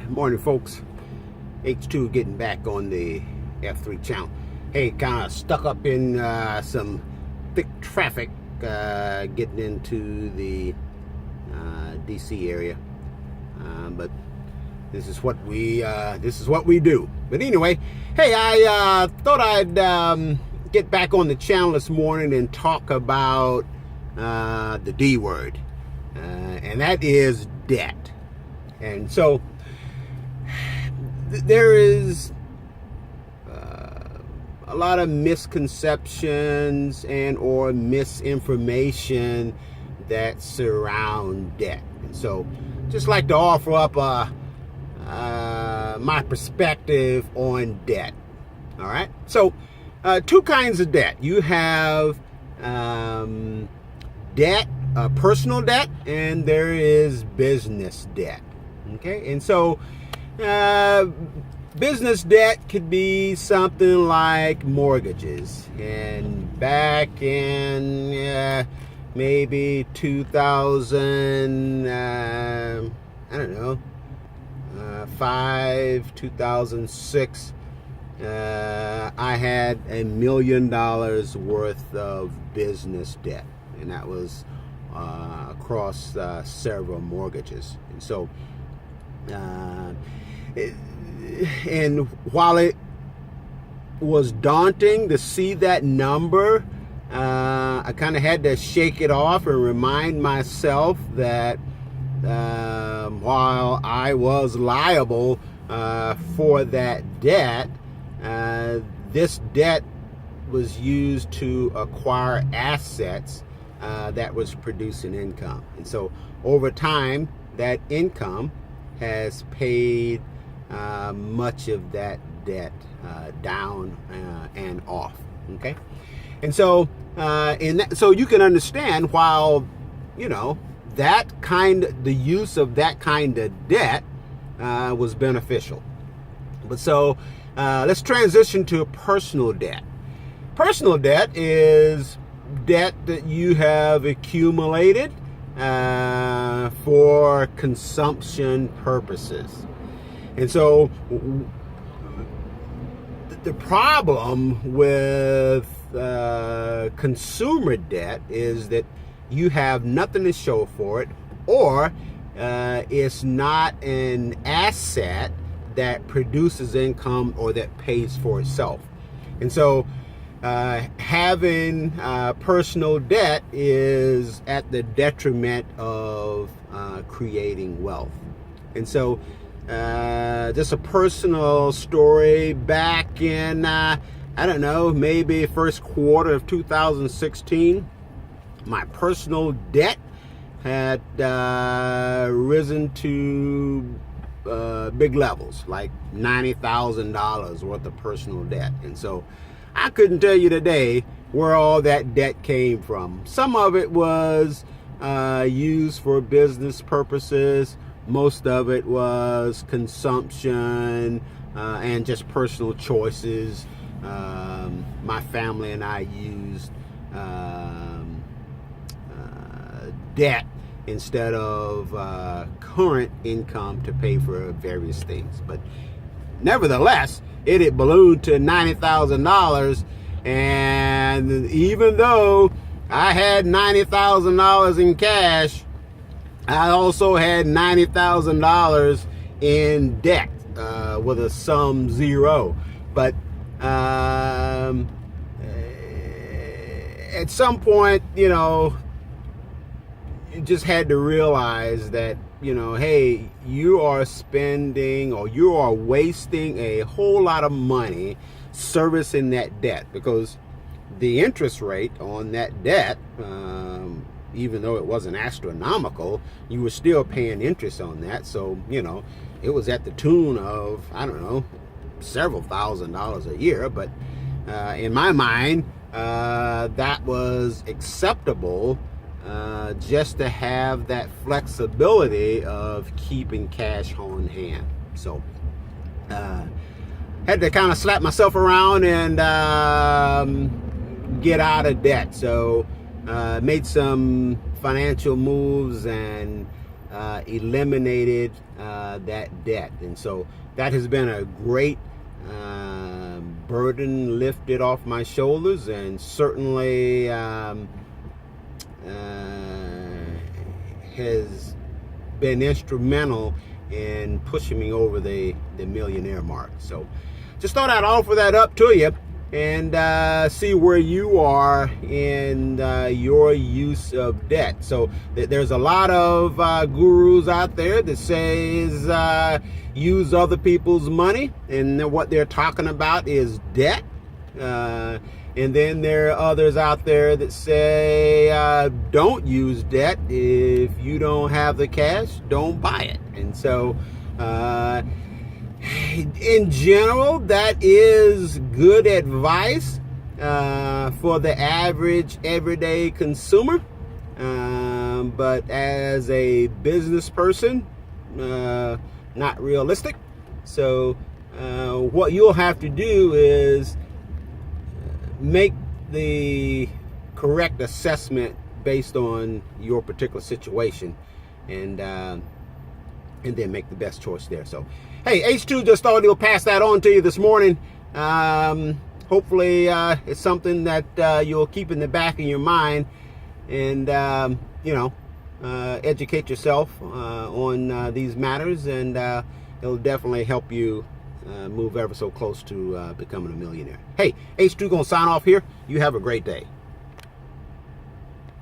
Morning, folks. H2 getting back on the F3 channel. Hey, kind of stuck up in some thick traffic getting into the DC area, but this is what we do. But anyway, hey, I thought I'd get back on the channel this morning and talk about the D word, and that is debt. And so there is a lot of misconceptions and or misinformation that surround debt. And so just like to offer up my perspective on debt. All right. So two kinds of debt. You have debt, personal debt, and there is business debt. Okay. And so business debt could be something like mortgages. And back in maybe 2000, I don't know, 2006, I had $1 million worth of business debt, and that was across several mortgages. And so and while it was daunting to see that number, I kind of had to shake it off and remind myself that while I was liable for that debt, this debt was used to acquire assets that was producing income. And so over time, that income has paid much of that debt down and off. Okay, and so so you can understand, while the use of that kind of debt was beneficial. But so let's transition to personal debt. Personal debt is debt that you have accumulated for consumption purposes. And so the problem with consumer debt is that you have nothing to show for it, or it's not an asset that produces income or that pays for itself. And so having personal debt is at the detriment of creating wealth. And so just a personal story. Back in I don't know, maybe first quarter of 2016, my personal debt had risen to big levels, like $90,000 worth of personal debt. And so I couldn't tell you today where all that debt came from. Some of it was used for business purposes. Most of it was consumption and just personal choices. My family and I used debt instead of current income to pay for various things. But nevertheless, it had ballooned to $90,000. And even though I had $90,000 in cash, I also had $90,000 in debt with a sum zero. But at some point, you just had to realize that, hey, you are spending or you are wasting a whole lot of money servicing that debt, because the interest rate on that debt, even though it wasn't astronomical, you were still paying interest on that. So, it was at the tune of, I don't know, several $1,000s a year. But in my mind, that was acceptable, just to have that flexibility of keeping cash on hand. So had to kind of slap myself around and get out of debt. So made some financial moves and eliminated that debt. And so that has been a great burden lifted off my shoulders, and certainly has been instrumental in pushing me over the millionaire mark. So just thought I'd offer that up to you and see where you are in your use of debt. So there's a lot of gurus out there that says use other people's money, and what they're talking about is debt. And then there are others out there that say don't use debt. If you don't have the cash, don't buy it. And so in general, that is good advice for the average everyday consumer. But as a business person, not realistic. So what you'll have to do is make the correct assessment based on your particular situation, and then make the best choice there. So, hey, H2 just thought he'll pass that on to you this morning. Hopefully, it's something that you'll keep in the back of your mind, and educate yourself on these matters, and it'll definitely help you move ever so close to becoming a millionaire. Hey, H2 gonna sign off here. You have a great day.